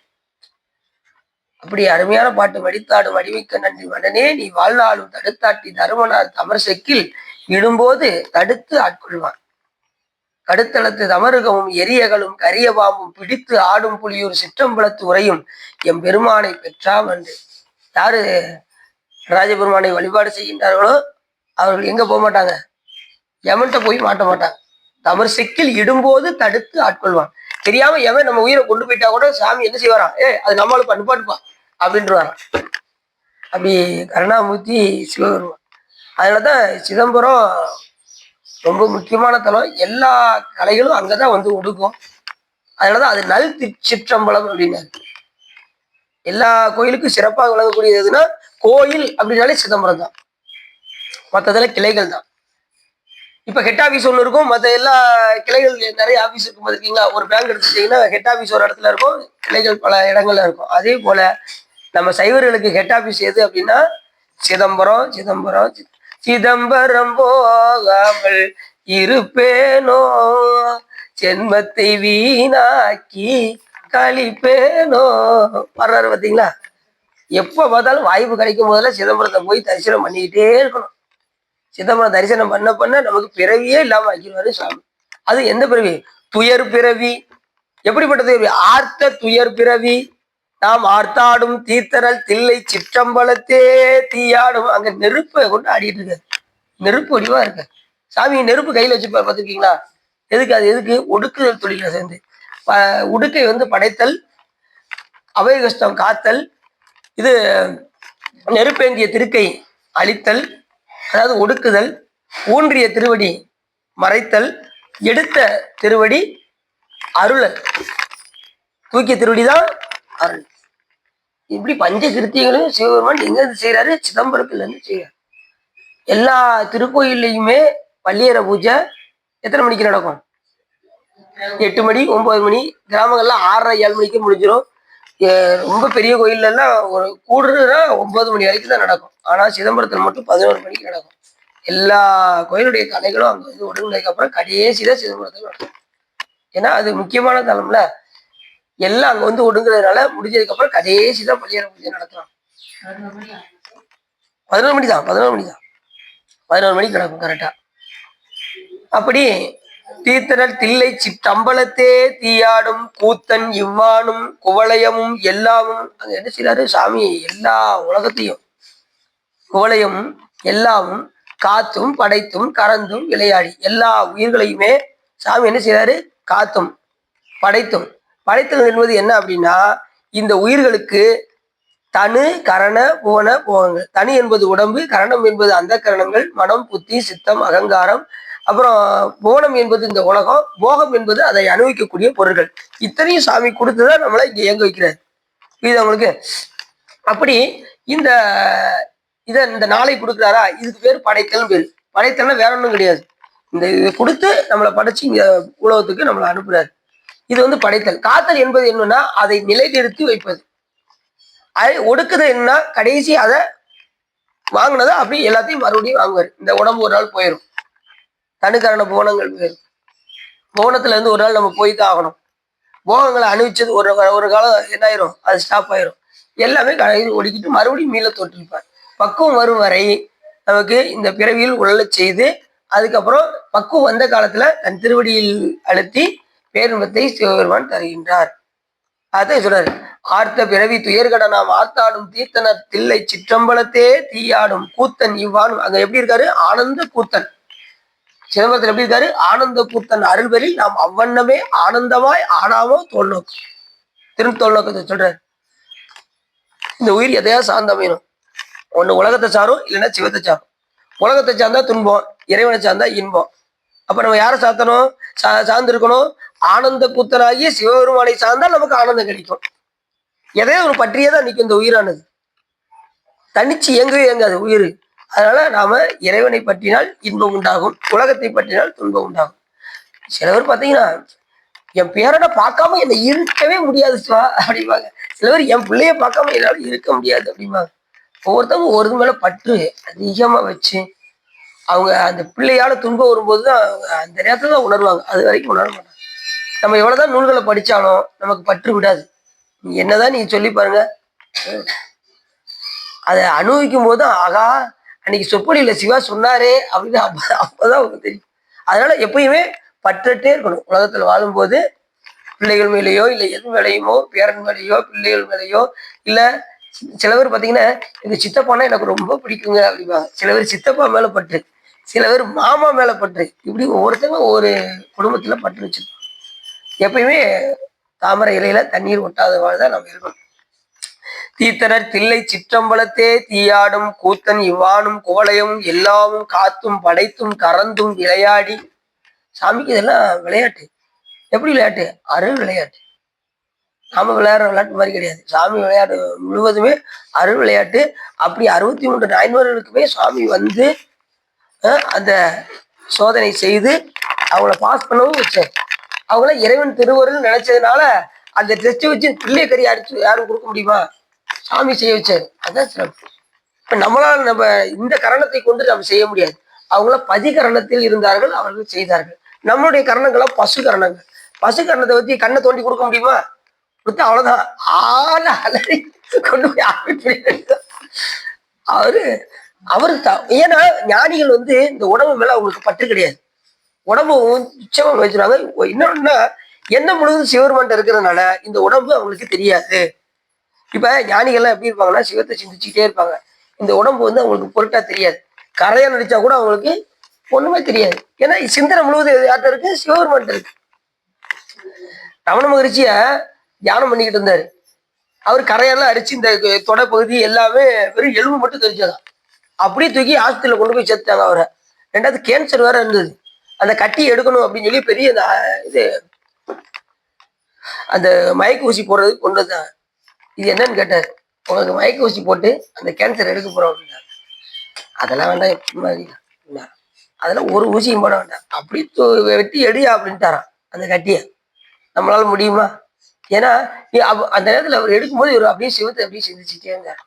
அப்படி அருமையான பாட்டு. மடித்தாடும் அடிமைக்க நன்றி மடனே நீ வாழ்நாளும் தடுத்தாட்டி தருமனார் தமர் செக்கில் இடும்போது தடுத்து ஆட்கொள்வான், கடுத்தளத்து தமருகமும் எரியகளும் கரிய பாம்பும் பிடித்து ஆடும் புலியூர் சிற்றம்பலத்து உரையும் எம் பெருமானை பெற்றாம் என்று. யாரு ராஜபெருமானை வழிபாடு செய்கின்றார்களோ அவர்கள் எங்க போக மாட்டாங்க, எவன்கிட்ட போய் மாட்ட மாட்டாங்க. தமர் செக்கில் இடும்போது தடுத்து ஆட்கொள்வான். தெரியாம எவன் நம்ம உயிரை கொண்டு போயிட்டா கூட சாமி என்ன செய்வாரான், அது நம்மளுக்கு அனுப்பாட்டுப்பா அப்படின்றாரான். அப்படி கருணாமூர்த்தி சிவபெருமான். அதனாலதான் சிதம்பரம் ரொம்ப முக்கியமான தலம். எல்லா கலைகளும் அங்கதான் வந்து ஒடுக்கும். அதனாலதான் அது நல் சிற்றம்பலம் அப்படின்னாரு. எல்லா கோயிலுக்கும் சிறப்பாக விளங்கக்கூடியது எதுனா கோயில் அப்படின்னாலே சிதம்பரம் தான். மற்றதுல கிளைகள் தான். இப்ப ஹெட் ஆபீஸ் ஒண்ணு இருக்கும், மற்ற எல்லா கிளைகள் நிறைய ஆபீஸ் இருக்கும் பாத்திருக்கீங்களா? ஒரு பேங்க் எடுத்துட்டீங்கன்னா ஹெட் ஆபீஸ் ஒரு இடத்துல இருக்கும், கிளைகள் பல இடங்கள்ல இருக்கும். அதே போல நம்ம சைவர்களுக்கு ஹெட் ஆபீஸ் எது அப்படின்னா சிதம்பரம். சிதம்பரம் சிதம்பரம் போகாமல் இருப்பேனோ, ஜென்மத்தை வீணாக்கி கழிப்பேனோ வர்றாரு பாத்தீங்களா? எப்ப பார்த்தாலும் வாய்ப்பு கிடைக்கும் போதெல்லாம் சிதம்பரத்தை போய் தரிசனம் பண்ணிக்கிட்டே இருக்கணும். சிதம்பரம் தரிசனம் பண்ண பண்ண நமக்கு பிறவியே இல்லாம ஆக்கிடுவாரு சாமி. அது எந்த பிறவி? துயர் பிறவி. எப்படிப்பட்ட துயர்? ஆர்த்த துயர் பிறவி. நாம் ஆர்த்தாடும் தீர்த்தரல் தில்லை சிற்றம்பலத்தே தீயாடும். அங்க நெருப்பை கொண்டு ஆடிட்டு இருக்காரு. நெருப்பு வடிவா இருக்க சாமி. நெருப்பு கையில வச்சுப்பாரு பார்த்துருக்கீங்களா? எதுக்கு? அது எதுக்கு? ஒடுக்குதல் தொழில சேர்ந்து உடுக்கை படைத்தல், அபய கஷ்டம் காத்தல், இது நெருப்பேந்திய திருக்கை அழித்தல், அதாவது ஒடுக்குதல், ஊன்றிய திருவடி மறைத்தல், எடுத்த திருவடி அருளல், தூக்கிய திருவடி தான் அருள். இப்படி பஞ்ச கிருத்தியங்களும் சிவபெருமான் எங்க இருந்து செய்யறாரு? சிதம்பரத்துல இருந்து செய்யறாரு. எல்லா திருக்கோயில்லையுமே பள்ளியற பூஜை எத்தனை மணிக்கு நடக்கும்? 8 மணி 9 மணி. கிராமங்கள்ல 6:30 7 மணிக்கு முடிஞ்சிடும். ரொம்ப பெரிய கோயில்ல எல்லாம் ஒரு கூடுறதுனா 9 மணி வரைக்கும் தான் நடக்கும். ஆனா சிதம்பரத்துல மட்டும் 11 மணிக்கு நடக்கும். எல்லா கோயிலுடைய கலைகளும் அங்க ஒடுங்கினதுக்கு அப்புறம் கடைசிதான் சிதம்பரத்துல நடக்கும். ஏன்னா அது முக்கியமான தலம்ல. எல்லாம் அங்க ஒடுங்குறதுனால முடிஞ்சதுக்கு அப்புறம் கடைசிதான் பள்ளியற பூஜை நடத்துறாங்க. 11 மணி தான். 11 மணிக்கு நடக்கும் கரெக்டா. அப்படி தீர்த்தனல் தில்லை சிற்றம்பலத்தே தீயாடும் கூத்தன் இவ்வானும் குவளையமும் எல்லாமும். அங்க என்ன செய்யறாரு சாமி? எல்லா உலகத்தையும் குவளையமும் எல்லாமும் காத்தும் படைத்தும் கறந்தும் விளையாடி எல்லா உயிர்களையுமே சாமி என்ன செய்யறாரு? காத்தும் படைத்தும். படைத்தல் என்பது என்ன அப்படின்னா, இந்த உயிர்களுக்கு தனு கரண புவன போகங்கள். தனு என்பது உடம்பு, கரணம் என்பது அந்த கரணங்கள், மனம் புத்தி சித்தம் அகங்காரம், அப்புறம் புவனம் என்பது இந்த உலகம், போகம் என்பது அதை அனுபவிக்கக்கூடிய பொருட்கள். இத்தனையும் சாமி கொடுத்துதான் நம்மளை இங்க இயங்க வைக்கிறார். இது அவங்களுக்கு அப்படி இந்த இந்த நாளை கொடுக்குறாரா? இதுக்கு பேர் படைத்தல் பேரு. படைத்தல்னா வேற ஒன்றும் கிடையாது. இந்த இதை கொடுத்து நம்மளை படைச்சு இங்க உலகத்துக்கு நம்மளை அனுப்புறாரு. இது படைத்தல். காத்தல் என்பது என்னன்னா அதை நிலைநிறுத்தி வைப்பது. ஒடுக்குதல் என்ன? கடைசி அதை வாங்கினதை அப்படி எல்லாத்தையும் மறுபடியும் வாங்குவார். இந்த உடம்பு ஒரு நாள் போயிடும். தனுக்கரண போனங்கள் போயிடும். போனத்துல இருந்து ஒரு நாள் நம்ம போய் தான் ஆகணும். போகங்களை அணிவிச்சது ஒரு காலம் என்ன ஆயிரும்? அது ஸ்டாப் ஆயிரும். எல்லாமே ஒடுக்கிட்டு மறுபடியும் மீள தோற்றிருப்பார். பக்குவம் வரும் வரை நமக்கு இந்த பிறவியில் உழலச் செய்து, அதுக்கப்புறம் பக்குவம் வந்த காலத்துல தன் திருவடியில் அழுத்தி பேரின்பத்தை சிவபெருமான் தருகின்றார். அதான் சொல்றாரு, ஆர்த்த பிறவி துயர்கட நாம் ஆர்த்தாடும் தீர்த்தனர் தில்லை சிற்றம்பலத்தே தீயாடும் கூத்தன் இவ்வானும். அங்க எப்படி இருக்காரு? ஆனந்த கூத்தன். சிதம்பரத்தில் எப்படி இருக்காரு? ஆனந்த கூத்தன் அருள்வரில் நாம் அவ்வண்ணமே ஆனந்தமாய் ஆனாமோ தோல் நோக்கு. திருத்தோல் நோக்கத்தை சொல்றாரு. இந்த உயிர் எதையா சார்ந்தமையணும். ஒண்ணு உலகத்தை சாரும், இல்லைன்னா சிவத்தை சாரும். உலகத்தை சார்ந்தா துன்பம், இறைவனை சார்ந்தா இன்பம். அப்ப நம்ம யாரை சாத்தணும்? சார்ந்திருக்கணும். ஆனந்த கூத்தனாகிய சிவபெருமானை சார்ந்தால் நமக்கு ஆனந்தம் கிடைக்கும். எதையோ ஒரு பற்றியதான் நிற்கும் இந்த உயிரானது. தனிச்சு இயங்கவே இயங்காது உயிர். அதனால நாம இறைவனை பற்றினால் இன்பம் உண்டாகும், உலகத்தை பற்றினால் துன்பம் உண்டாகும். சில பேர் பார்த்தீங்கன்னா, என் பேரனை பார்க்காம என்னை இருக்கவே முடியாது சிவா அப்படிம்பாங்க. சில பேர் என் பிள்ளைய பார்க்காம என்னால இருக்க முடியாது அப்படிம்பாங்க. ஒவ்வொருத்தவங்க ஒரு மேல பற்று அதிகமா வச்சு அவங்க அந்த பிள்ளையால துன்பம் வரும்போதுதான் அந்த நேரத்துல தான் உணர்வாங்க. அது வரைக்கும் உணர மாட்டாங்க. நம்ம எவ்வளவுதான் நூல்களை படிச்சாலும் நமக்கு பற்று விடாது. என்னதான் நீங்க சொல்லி பாருங்க, அதை அனுபவிக்கும் போது ஆகா அன்னைக்கு சொப்பொழியில சிவா சொன்னாரே அப்படின்னு அப்பதான் அவங்க தெரியும். அதனால எப்பயுமே பற்றட்டே இருக்கணும். உலகத்துல வாழும்போது பிள்ளைகள் மேலேயோ இல்லை எது மேலேயுமோ, பேரன் மேலேயோ பிள்ளைகள் மேலேயோ, இல்ல சில பேர் பார்த்தீங்கன்னா எங்க சித்தப்பானா எனக்கு ரொம்ப பிடிக்குங்க அப்படிம்பாங்க. சில பேர் சித்தப்பா மேல பற்று, சில பேர் மாமா மேல பற்று. இப்படி ஒவ்வொருத்தங்க ஒவ்வொரு குடும்பத்துல பற்று வச்சிருக்கோம். எப்பயுமே தாமரை இலையில தண்ணீர் ஒட்டாதவாழ்தான் நம்ம இருக்கணும். தீர்த்தனர் தில்லை சிற்றம்பலத்தே தீயாடும் கூத்தன் இவ்வானும் குவளையும் எல்லாமும் காத்தும் படைத்தும் கறந்தும் விளையாடி. சாமிக்கு இதெல்லாம் விளையாட்டு. எப்படி விளையாட்டு? அருள் விளையாட்டு. நாம விளையாடுற விளையாட்டு மாதிரி கிடையாது. சாமி விளையாட்டு முழுவதுமே அருள் விளையாட்டு. அப்படி 63 நாயன்மார்களுக்குமே சுவாமி வந்து அந்த சோதனை செய்து அவங்கள பாஸ் பண்ணவும் வச்சார். அவங்கள இறைவன் திருவருள் நினைச்சதுனால அந்த டெஸ்ட் வச்சு பிள்ளை கறி அடிச்சு யாரும் கொடுக்க முடியுமா? சாமி செய்ய வச்சாரு. அதான் சிறப்பு. இப்ப நம்மளால நம்ம இந்த கரணத்தை கொண்டு நம்ம செய்ய முடியாது. அவங்கள பதிகரணத்தில் இருந்தார்கள், அவர்கள் செய்தார்கள். நம்மளுடைய கரணங்களா பசு கரணங்கள். பசு கரணத்தை வச்சு கண்ணை தோண்டி கொடுக்க முடியுமா? கொடுத்தா அவ்வளவுதான். ஆள அலறி கொண்டு போய் அவரு அவருக்கு ஏன்னா ஞானிகள் வந்து இந்த உடம்பு மேல அவங்களுக்கு பற்று கிடையாது. உடம்பு உச்சமா வச்சிருவாங்க. இன்னொன்னா எண்ணம் முழுவதும் சிவருமான்ட்ட இருக்கிறதுனால இந்த உடம்பு அவங்களுக்கு தெரியாது. இப்ப ஞானிகள்லாம் எப்படி இருப்பாங்கன்னா சிவத்தை சிந்திச்சுக்கிட்டே இருப்பாங்க. இந்த உடம்பு வந்து அவங்களுக்கு பொருட்டா தெரியாது. கரையா நடிச்சா கூட அவங்களுக்கு ஒண்ணுமே தெரியாது. ஏன்னா சிந்தனை முழுவதும் யார்கிட்ட இருக்கு? சிவபெருமான்ட்ட இருக்கு. ரமண மகரிஷிய தியானம் பண்ணிக்கிட்டு இருந்தாரு. அவர் கரையெல்லாம் அடிச்சு இந்த தொடை பகுதி எல்லாமே வெறும் எலும்பு மட்டும் தெரிஞ்சதான். அப்படியே தூக்கி ஆஸ்பத்திரியில கொண்டு போய் சேர்த்துட்டாங்க அவரை. ரெண்டாவது கேன்சர் வேற இருந்தது. அந்த கட்டி எடுக்கணும் அப்படின்னு சொல்லி பெரிய இது அந்த மயக்க ஊசி போடுறதுக்கு கொண்டு வந்தாங்க. இது என்னன்னு கேட்டாரு. உங்களுக்கு மயக்க ஊசி போட்டு அந்த கேன்சர் எடுக்க போறோம் அப்படின்னா, அதெல்லாம் வேண்டாம், அதெல்லாம் ஒரு ஊசியும் போட வேண்டாம், அப்படி வெட்டி எடு அப்படின்ட்டாரான் அந்த கட்டிய. நம்மளால முடியுமா? ஏன்னா அந்த நேரத்துல அவர் எடுக்கும்போது இவர் அப்படியே சிவத்தை அப்படியே சிந்திச்சுட்டே இருந்தார்.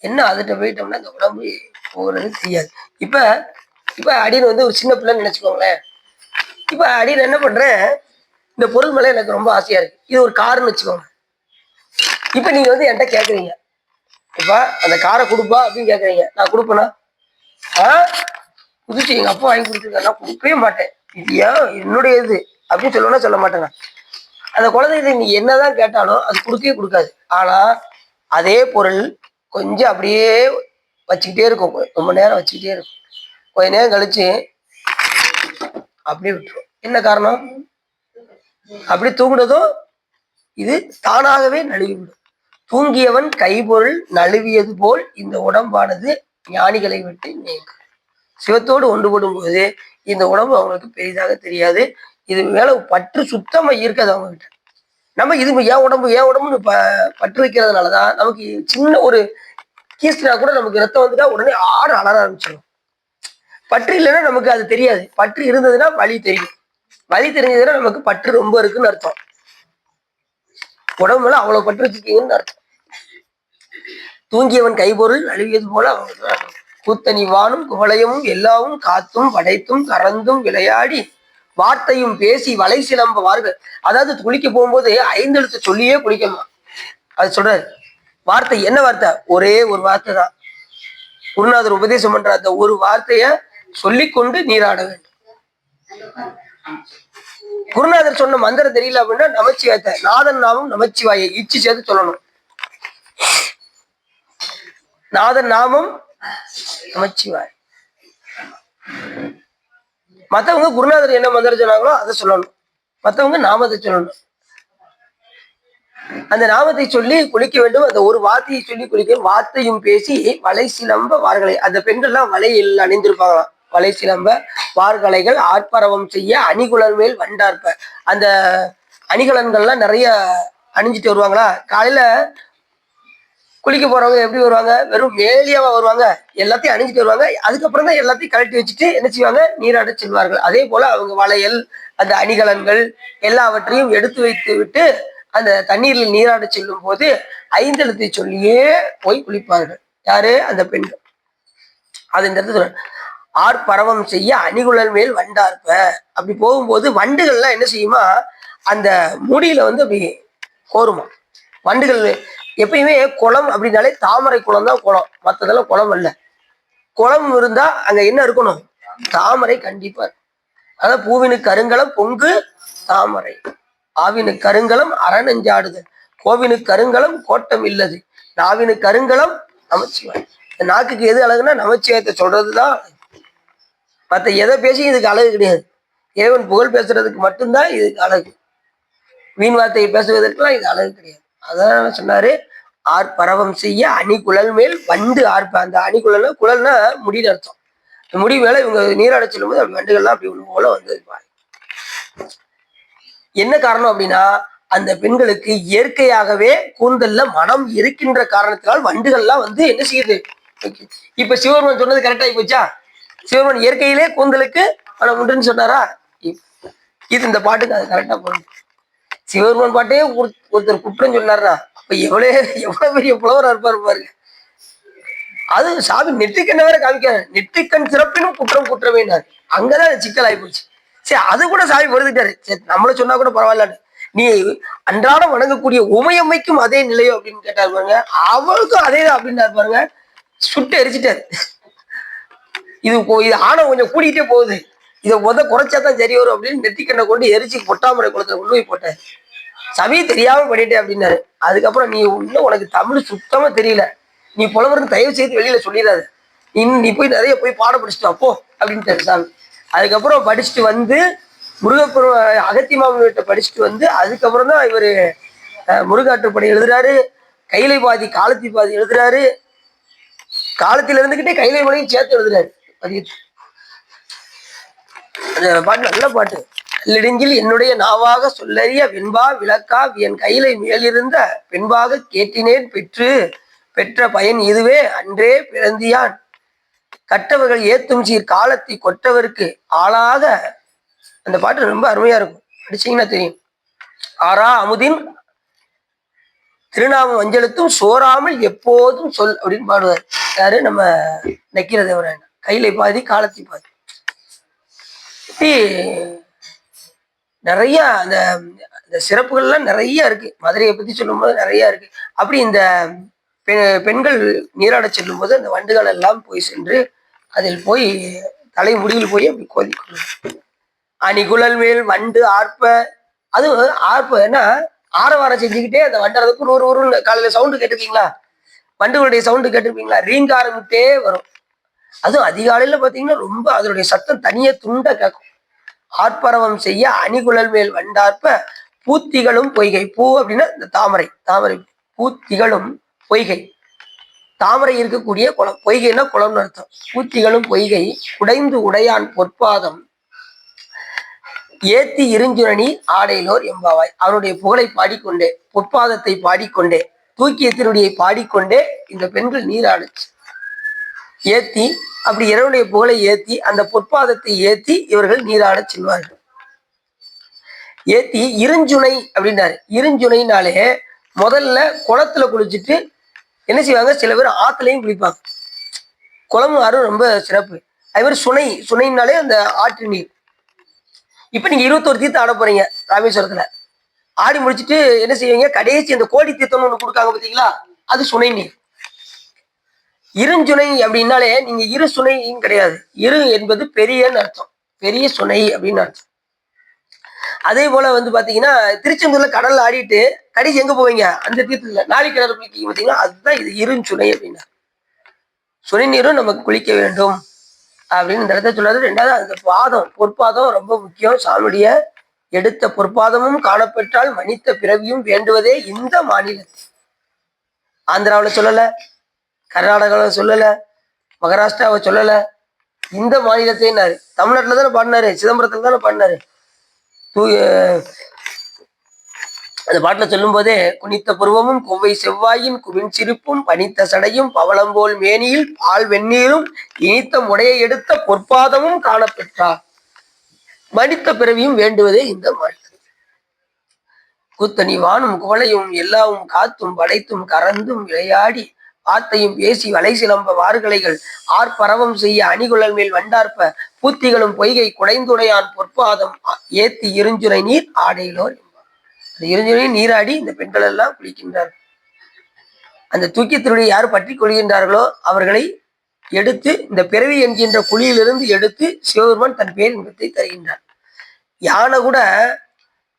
என்ன அதுட்ட போயிட்டோம்னா இந்த உடம்பு போகிறது தெரியாது. இப்ப இப்ப அடின்னு வந்து ஒரு சின்ன பிள்ளைன்னு நினைச்சுக்கோங்களேன். இப்ப அடின்னு என்ன பண்றேன், இந்த பொருள் மேல எனக்கு ரொம்ப ஆசையா இருக்கு. இது ஒரு காருன்னு வச்சுக்கோங்க. இப்ப நீங்க வந்து என்கிட்ட கேக்குறீங்க, இப்ப அந்த காரை கொடுப்பா அப்படின்னு கேக்குறீங்க. நான் கொடுப்பேனா? புதுச்சு எங்க அப்பா வாங்கி கொடுத்துருக்காரு, நான் கொடுக்கவே மாட்டேன். இது ஏன் என்னுடைய இது அப்படின்னு சொல்லணும்னா சொல்ல மாட்டேங்க. அந்த குழந்தைகிட்ட நீ என்னதான் கேட்டாலும் அது கொடுக்கவே கொடுக்காது. ஆனா அதே பொருள் கொஞ்சம் அப்படியே வச்சுக்கிட்டே இருக்கும். ரொம்ப நேரம் வச்சுக்கிட்டே இருக்கும். கொஞ்ச நேரம் கழிச்சு அப்படியே விட்டுரும். என்ன காரணம்? அப்படி தூங்குனதும் இது தானாகவே நழுவிவிடும். தூங்கியவன் கைபொருள் நழுவியது போல் இந்த உடம்பானது ஞானிகளை விட்டு நீங்கும். சிவத்தோடு ஒன்றுபடும் போது இந்த உடம்பு அவங்களுக்கு பெரிதாக தெரியாது. இது மேல பற்று சுத்தமா இருக்காது அவங்க கிட்ட. நம்ம இது ஏன் உடம்புன்னு பற்று வைக்கிறதுனாலதான் நமக்கு சின்ன ஒரு கீஸ்னா கூட நமக்கு ரத்தம் வந்துட்டா உடனே ஆட அலற ஆரம்பிச்சிடும். பற்று இல்லைன்னா நமக்கு அது தெரியாது. பற்று இருந்ததுன்னா வலி தெரியும். வலி தெரிஞ்சதுன்னா நமக்கு பற்று ரொம்ப இருக்குன்னு அர்த்தம். உடம்புல அவ்வளவு பற்று வச்சுக்கீங்கன்னு அர்த்தம். தூங்கியவன் கைபொருள் நழுவியது போல அவங்க கூத்தனி வானும் குவளையமும் எல்லாவும் காத்தும் படைத்தும் கறந்தும் விளையாடி வார்த்தையும் பேசி வலை சிலம்பவார்கள். அதாவது குளிக்க போகும்போது 5 எழுத்து சொல்லியே குளிக்கணுமா. அது சொல்றாரு. வார்த்தை என்ன வார்த்தை? ஒரே ஒரு வார்த்தை தான். குருநாதர் உபதேசம் பண்ற அந்த ஒரு வார்த்தைய சொல்லிக்கொண்டு நீராட வேண்டும். குருநாதர் சொன்ன மந்திரம் தெரியல அப்படின்னா நமச்சிவாயத்தை நாதன் நாமம் நமச்சிவாயை இச்சு சேர்த்து சொல்லணும். நாதன் நாமம் நமச்சிவாய். மத்தவங்க குருநாதர் என்ன மந்திரம் சொன்னாங்களோ அதை சொல்லணும். மத்தவங்க நாமத்தை சொல்லணும். அந்த நாமத்தை சொல்லி குளிக்க வேண்டும். அந்த ஒரு வார்த்தையை சொல்லி குளிக்க, வார்த்தையும் பேசி வலை சிலம்ப வார்களை. அந்த பெண்கள்லாம் வலையில் அணிந்திருப்பாங்களாம். வலை சிலம்ப வார்கலைகள் ஆர்ப்பரவம் செய்ய அணிகுலன் மேல் வண்டார்ப்ப. அந்த அணிகலன்கள்லாம் நிறைய அணிஞ்சிட்டு வருவாங்களா. காலையில குளிக்க போறவங்க எப்படி வருவாங்க? வெறும் மேலியாவா வருவாங்க. எல்லாத்தையும் அணிஞ்சிட்டு வருவாங்க. அதுக்கப்புறம் தான் எல்லாத்தையும் கழட்டி வச்சுட்டு என்ன செய்வாங்க? நீராட செல்வார்கள். அதே போல அவங்க வளையல், அந்த அணிகலன்கள் எல்லாவற்றையும் எடுத்து வைத்து விட்டு அந்த தண்ணீரில் நீராட செல்லும் போது 5 எழுத்தை சொல்லியே போய் குளிப்பார்கள். யாரு? அந்த பெண்கள். அது இந்த இடத்துல ஆர்ப்பரவம் செய்ய அணிகுலன் மேல் வண்டார்ப்ப. அப்படி போகும்போது வண்டுகள்லாம் என்ன செய்யுமா? அந்த முடியில வந்து அப்படி கோருமா. வண்டுகள் எப்பயுமே குளம் அப்படின்னாலே தாமரை குளம் தான் குளம். மற்றதெல்லாம் குளம் அல்ல. குளம் இருந்தா அங்க என்ன இருக்கணும்? தாமரை கண்டிப்பா. அதான் பூவினு கருங்கலம் பொங்கு தாமரை, ஆவினு கருங்கலம் அறநெஞ்சாடுதல், கோவினு கருங்கலம் கோட்டம் இல்லது, நாவினு கருங்கலம் நமச்சிவாய். இந்த நாக்குக்கு எது அழகுன்னா நமச்சிவாயத்தை சொல்றதுதான். மற்ற எதை பேசி இதுக்கு அழகு கிடையாது. இறைவன் புகழ் பேசுறதுக்கு மட்டும்தான் இதுக்கு அழகு. வீண் வார்த்தையை பேசுவதற்கெல்லாம் இது அழகு கிடையாது. அதான் சொன்னாரு, ஆர்ப்பரவம் செய்ய அணிகுழல் மேல் வண்டு ஆர்ப்ப. அந்த அணிகுழல்னா குழல்னா முடின்னு அர்த்தம். முடி மேல இவங்க நீராட செல்லும் போது வண்டுகள்லாம் அப்படி ஒண்ணு போல வந்து என்ன காரணம் அப்படின்னா அந்த பெண்களுக்கு இயற்கையாகவே கூந்தல்ல மனம் இருக்கின்ற காரணத்தினால் வண்டுகள்லாம் வந்து என்ன செய்யுது. இப்ப சிவபெருமான் சொன்னது கரெக்டா போச்சா? சிவபெருமான் இயற்கையிலே கூந்தலுக்கு மனம் உண்டுன்னு சொன்னாரா? இது இந்த பாட்டுக்கு அது கரெக்டா போகுது. சிவபெருமான் பாட்டே ஒருத்தர் குற்றம் சொன்னார்னா அப்ப எவ்வளவு பெரிய புலவரா இருப்பாரு பாருங்க. அது சாமி நெற்றிக்கண்ண வேற காமிக்க, நெற்றிக்கண் சிறப்பினும் குற்றம் குற்றமேனாரு. அங்கதான் சிக்கல் ஆகி போச்சு. சரி, அது கூட சாமி பொறுத்துட்டாரு. சரி, நம்மள சொன்னா கூட பரவாயில்ல, நீ அன்றாடம் வணங்கக்கூடிய உமையம்மைக்கும் அதே நிலையோ அப்படின்னு கேட்டாரு பாருங்க. அவளுக்கும் அதே அப்படின்னாரு பாருங்க. சுட்டு எரிச்சிட்டாரு. இது ஆணவம் கொஞ்சம் கூடிக்கிட்டே போகுது, இதை குறைச்சாதான் சரி வரும் அப்படின்னு நெற்றிக்கண்ணை கொண்டு எரிச்சு பொட்டாமரை குளத்துல கொண்டு போய் போட்டேன். சமி தெரியாம பண்ணிட்டேன் அப்படின்னாரு. அதுக்கப்புறம் நீ இன்னும் உனக்கு தமிழ் சுத்தமா தெரியல, நீ புலவருக்கு தயவு செய்து வெளியில சொல்லிடாது, நீ போய் நிறைய போய் பாடம் படிச்சுட்டு அப்போ அப்படின்ட்டாரு சாமி. அதுக்கப்புறம் படிச்சுட்டு வந்து முருகப்பெரு அகத்தியமாவிட்ட படிச்சுட்டு வந்து அதுக்கப்புறம் தான் இவரு முருகாற்றுப்படை எழுதுறாரு. கைலை பாதி காலத்தி பாதி எழுதுறாரு. காலத்தில் இருந்துகிட்டே கைலை மலையும் சேர்த்து எழுதுறாரு. அந்த பாட்டு நல்ல பாட்டு. நல்லிடங்கில் என்னுடைய நாவாக சொல்லறிய வெண்பா விளக்கா என் கையிலை மேலிருந்த பெண்பாக கேட்டினேன் பெற்ற பயன் இதுவே அன்றே பிறந்தியான் கற்றவர்கள் ஏத்தும் சீர் காலத்தை கொற்றவருக்கு ஆளாக. அந்த பாட்டு ரொம்ப அருமையா இருக்கும், படிச்சீங்கன்னா தெரியும். ஆறா அமுதின் திருநாமம் அஞ்சலுத்தும் சோறாமல் எப்போதும் சொல் அப்படின்னு பாடுவார். யாரு? நம்ம நக்கீர தேவராயன். கையிலை பாதி காலத்தை பாதி. இப்படி நிறைய அந்த சிறப்புகள்லாம் நிறைய இருக்கு. மதுரையை பத்தி சொல்லும் போது நிறைய இருக்கு. அப்படி இந்த பெண்கள் நீராட செல்லும் போது அந்த வண்டுகள் எல்லாம் போய் சென்று அதில் போய் தலை முடிவில் போய் அப்படி கோதிக்கொள்ளும். அணிகுழல் மேல் வண்டு ஆர்ப்ப, அது ஆர்ப்ப ஏன்னா ஆரவாரம் செஞ்சுக்கிட்டே அந்த வண்டறதுக்கு ஒரு காலையில சவுண்டு கேட்டிருக்கீங்களா? வண்டுகளுடைய சவுண்டு கேட்டிருப்பீங்களா? ரீங்காரமிட்டே வரும். அதுவும் அதிகாலையில பாத்தீங்கன்னா ரொம்ப அதனுடைய சத்தம் தனியே துண்டா கேட்கும். ஆர்ப்பரவம் செய்ய அணிகுழல் மேல் வண்டார்ப்ப பூத்திகளும் பொய்கை. பூ அப்படின்னா இந்த தாமரை பூத்திகளும் பொய்கை, தாமரை இருக்கக்கூடிய குளம். பொய்கைன்னா குளம்னு அர்த்தம். பூத்திகளும் பொய்கை குடைந்து உடையான் பொற்பாதம் ஏத்தி இருஞ்சுரணி ஆடையிலோர் எம்பாவாய். அவருடைய புகழை பாடிக்கொண்டே, பொற்பாதத்தை பாடிக்கொண்டே, தூக்கிய திருடியை பாடிக்கொண்டே இந்த பெண்கள் நீராடுச்சு. ஏத்தி அப்படி இறைவனுடைய புகழை ஏத்தி அந்த பொற்பாதத்தை ஏத்தி இவர்கள் நீராட செல்வார்கள். ஏத்தி இருஞ்சுனை அப்படின்னாரு. இருஞ்சுனைனாலே முதல்ல குளத்துல குளிச்சுட்டு என்ன செய்வாங்க, சில பேர் ஆத்துலையும் குளிப்பாங்க. குளம் ஆறும் ரொம்ப சிறப்பு. அது மாதிரி சுனைனாலே அந்த ஆற்று நீர். இப்ப நீங்க 21 தீர்த்தம் ஆட போறீங்க ராமேஸ்வரத்துல. ஆடி முடிச்சுட்டு என்ன செய்வீங்க, கடைசி அந்த கோடி தீர்த்தம்னு ஒண்ணு கொடுக்காங்க பாத்தீங்களா, அது சுனை நீர். இருஞ்சுனை அப்படின்னாலே நீங்க இரு சுனையும் கிடையாது. இரு என்பது பெரியன்னு அர்த்தம், பெரிய சுனை அப்படின்னு அர்த்தம். அதே போல வந்து பாத்தீங்கன்னா திருச்செந்தூர்ல கடல்ல ஆடிட்டு கடைசி எங்க போவீங்க, அந்த தீர்த்தத்துல நாளை கிணறு குளிக்க பாத்தீங்கன்னா, அதுதான் இது இருஞ்சுனை அப்படின்னா. சுனை நீரும் நமக்கு குளிக்க வேண்டும் அப்படின்னு இந்த இடத்த சொல்றாரு. ரெண்டாவது அந்த பாதம், பொற்பாதம் ரொம்ப முக்கியம். சாமியுடைய எடுத்த பொற்பாதமும் காணப்பெற்றால் மனித பிறவியும் வேண்டுவதே இந்த மாநிலத்தில். ஆந்திராவில் சொல்லல, கர்நாடகாவில் சொல்லல, மகாராஷ்டிராவை சொல்லல, இந்த மாநிலத்தைனாரு. தமிழ்நாட்டில் தானே பாடினாரு, சிதம்பரத்தில் தானே பாடினாரு. அந்த பாட்டுல சொல்லும் போதே குனித்த புருவமும் கொவ்வை செவ்வாயின் குவின் சிரிப்பும் பனித்த சடையும் பவளம்போல் மேனியில் பால் வெந்நீரும் இனித்த முடையை எடுத்த பொற்பாதமும் காணப்பெற்றார் மனித பிறவியும் வேண்டுவதே இந்த மாநிலம். கூத்தனி வானும் குவளையும் எல்லாவும் காத்தும் படைத்தும் கறந்தும் விளையாடி வார்த்தையும் பேசி வலை சிலம்ப வார்கலைகள் ஆர்ப்பரவம் செய்ய அணிகுழல் மேல் வண்டார்ப்ப பூத்திகளும் பொய்கை குடைந்துடையான் பொற்பாதம் ஏத்தி இருஞ்சுரை நீர் ஆடையிலோர். அந்த இருஞ்சுரை நீராடி இந்த பெண்கள் எல்லாம் குளிக்கின்றார்கள். அந்த தூக்கி திருடியை யார் பற்றி கொள்கின்றார்களோ அவர்களை எடுத்து இந்த பிறவி என்கின்ற குழியிலிருந்து எடுத்து சிவபெருமான் தன் பேர் இன்பத்தை தருகின்றார். யானை கூட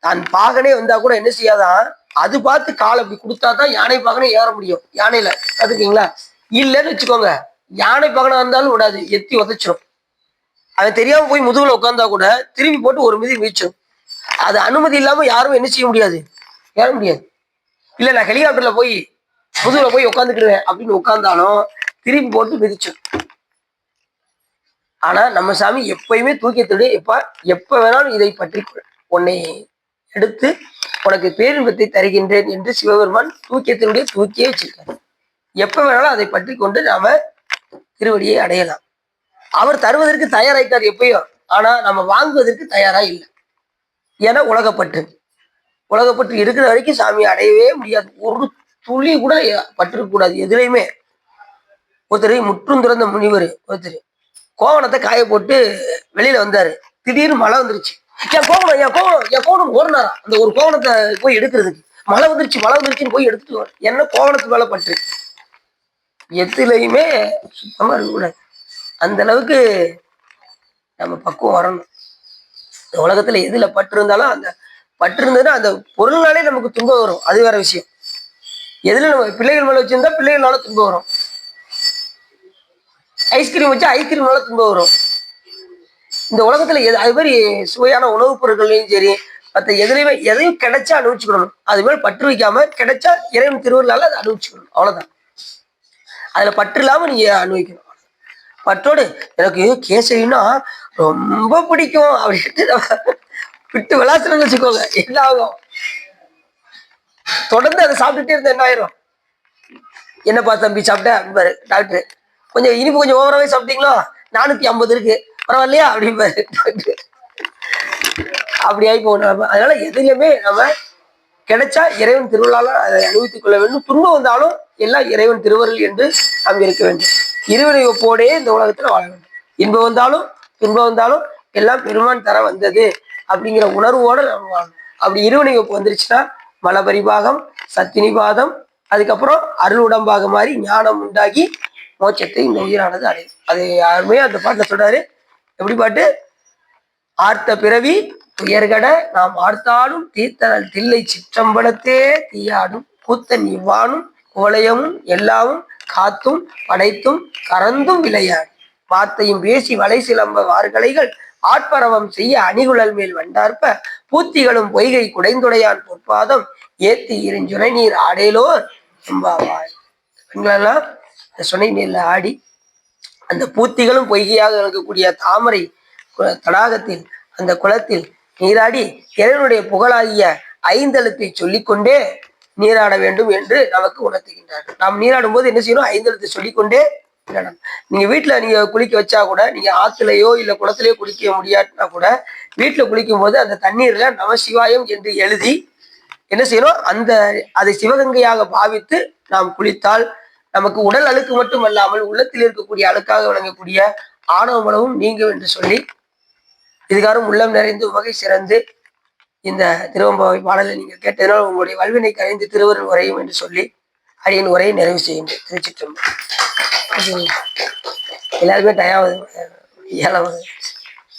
தான் பாகனே வந்தா கூட என்ன செய்யாதான், அது பார்த்து கால் அப்படி கொடுத்தாதான் யானை பாகனே ஏற முடியும். யானையில பாத்துக்கீங்களா? இல்லைன்னு வச்சுக்கோங்க, யானை பாகனா இருந்தாலும் விடாது, எத்தி உதச்சிடும். அவன் தெரியாம போய் முதுகுல உட்கார்ந்தா கூட திரும்பி போட்டு ஒரு மிதி மிதிச்சிடும். அது அனுமதி இல்லாம யாரும் என்ன செய்ய முடியாது, ஏற முடியாது. இல்ல நான் ஹெலிகாப்டர்ல போய் முதுகுல போய் உட்காந்துக்கிடுவேன் அப்படின்னு உட்கார்ந்தாலும் திரும்பி போட்டு மிதிச்சிடும். ஆனா நம்ம சாமி எப்பயுமே தூக்கி திருடி எப்ப வேணாலும் இதை பற்றி உன்னை எடுத்து உனக்கு பேரின்பத்தை தருகின்றேன் என்று சிவபெருமான் தூக்கியத்தினுடைய தூக்கியே வச்சிருக்காரு. எப்ப வேணாலும் அதை பற்றி கொண்டு நாம திருவடியை அடையலாம். அவர் தருவதற்கு தயாராயிட்டார் எப்பயோ. ஆனா நம்ம வாங்குவதற்கு தயாரா இல்லை. ஏன்னா உலகப்பற்று இருக்கிற வரைக்கும் சாமியை அடையவே முடியாது. ஒரு துளி கூட பற்று கூடாது எதுலையுமே. ஒருத்தர் முற்றும் துறந்த முனிவர் ஒருத்தர் கோவணத்தை காய போட்டு வெளியில வந்தாரு. திடீர்னு மழை வந்துருச்சு. என் கோவணம் ஓடினாரா அந்த ஒரு கோவணத்தை போய் எடுக்கிறதுக்கு. மழை வந்துருச்சுன்னு போய் எடுத்துட்டு வர. என்ன கோவணத்து மேல பற்று எதுலையுமே சுத்தமா இருக்கக்கூடாது. அந்த அளவுக்கு நம்ம பக்குவம் வரணும். இந்த உலகத்துல எதுல பற்று இருந்தாலும் அந்த பற்று இருந்ததுன்னா அந்த பொருள்னாலே நமக்கு துன்பம் வரும். அது வேற விஷயம். எதுல நம்ம பிள்ளைகள் மேல வச்சிருந்தா பிள்ளைகளால துன்பம் வரும். ஐஸ்கிரீம் வச்சா ஐஸ்கிரீம்னால துன்பம் வரும். இந்த உலகத்துல அது மாதிரி சுவையான உணவுப் பொருட்கள்லையும் சரி மற்ற எதையும் கிடைச்சா அனுபவிச்சுக்கணும். அது மேல பற்று வைக்காம கிடைச்சா இறைவன் திருவருளால அதை அனுபவிச்சுக்கணும். அவ்வளவுதான். அதுல பற்று இல்லாம நீங்க அனுபவிக்கணும். பற்றோடு எனக்கு கேசரின்னா ரொம்ப பிடிக்கும் அப்படின்ட்டு விட்டு விளாசுன்னு வச்சுக்கோங்க. என்ன ஆகும்? தொடர்ந்து அதை சாப்பிட்டுட்டே இருந்தா என்ன ஆயிரும்? என்னப்பா தம்பி சாப்பிட்டேன் டாக்டர், கொஞ்சம் இனிப்பு கொஞ்சம் ஓவராவே சாப்பிட்டீங்களா? 450 இருக்கு, பரவாயில்லையா அப்படிம்பாரு டாக்டர். அப்படி ஆகி போகணும். அதனால எதுலையுமே நம்ம கிடைச்சா இறைவன் திருவிழால அதை அனுபவித்துக் கொள்ள வேண்டும். துன்பம் வந்தாலும் எல்லாம் இறைவன் திருவருள் என்று நாம் இருக்க வேண்டும். இருவினை ஒப்போடே இந்த உலகத்துல வாழ வேண்டும். இன்பம் வந்தாலும் துன்பம் வந்தாலும் எல்லாம் பெருமான் தர வந்தது அப்படிங்கிற உணர்வோட நம்ம வாழணும். அப்படி இருவினை ஒப்பு வந்துருச்சுன்னா மலபரிபாகம், சத்தினிபாதம், அதுக்கப்புறம் அருள் உடம்பாக மாறி ஞானம் உண்டாகி மோட்சத்தை இந்த உயிரானது அடையும். அது யாருமே அந்த பாட்டுல சொல்றாரு. எப்படி பாட்டு? ஆர்த்த பிறவி துயர்கட நாம் ஆர்த்தாலும் தீர்த்தனல் தில்லை சிற்றம்பலத்தே தீயாடும் கூத்தன் இவ்வானும் கோலயமும் எல்லாமும் காத்தும் படைத்தும் கறந்தும் விளையாடு வார்த்தையும் பேசி வலை சிலம்ப வார்கலைகள் ஆட்பரவம் செய்ய அணிகுழல் மேல் வண்டார்ப்ப பூத்திகளும் பொய்கை குடைந்துடையான் பொற்பாதம் ஏத்தி இருஞ்சுனை நீர் ஆடேலோர் எம்பாவாய். பெண்களெல்லாம் சுனை நீர்ல ஆடி அந்த பூத்திகளும் பொய்கையாக இருக்கக்கூடிய தாமரை தடாகத்தில் அந்த குளத்தில் நீராடி இறைவனுடைய புகழாகிய ஐந்தெழுத்தை சொல்லிக்கொண்டே நீராட வேண்டும் என்று நமக்கு உணர்த்துகின்றார்கள். நாம் நீராடும் போது என்ன செய்யணும்? ஐந்தெழுத்தை சொல்லிக்கொண்டே நீராடணும். நீங்க வீட்டுல நீங்க குளிக்க வச்சா கூட, நீங்க ஆத்துலயோ இல்ல குளத்திலேயோ குளிக்க முடியாதுன்னா கூட வீட்டுல குளிக்கும் போது அந்த தண்ணீர்ல நமசிவாயம் என்று எழுதி என்ன செய்யணும்? அதை சிவகங்கையாக பாவித்து நாம் குளித்தால் நமக்கு உடல் அழுக்கு மட்டும் அல்லாமல் உள்ளத்தில் இருக்கக்கூடிய அழுக்காக விளங்கக்கூடிய ஆணவ மனமும் நீங்கும் என்று சொல்லி இதுகாரும் உள்ளம் நிறைந்து உவகை சிறந்து இந்த திருவம்பாவை பாடலை நீங்கள் கேட்டதனால் உங்களுடைய வல்வினை கரைந்து திருவருள் உரையும் என்று சொல்லி அடியின் உரையை நிறைவு செய்கின்றேன். திருச்சிற்றம்பலம். எல்லாருமே டயாவது 7வது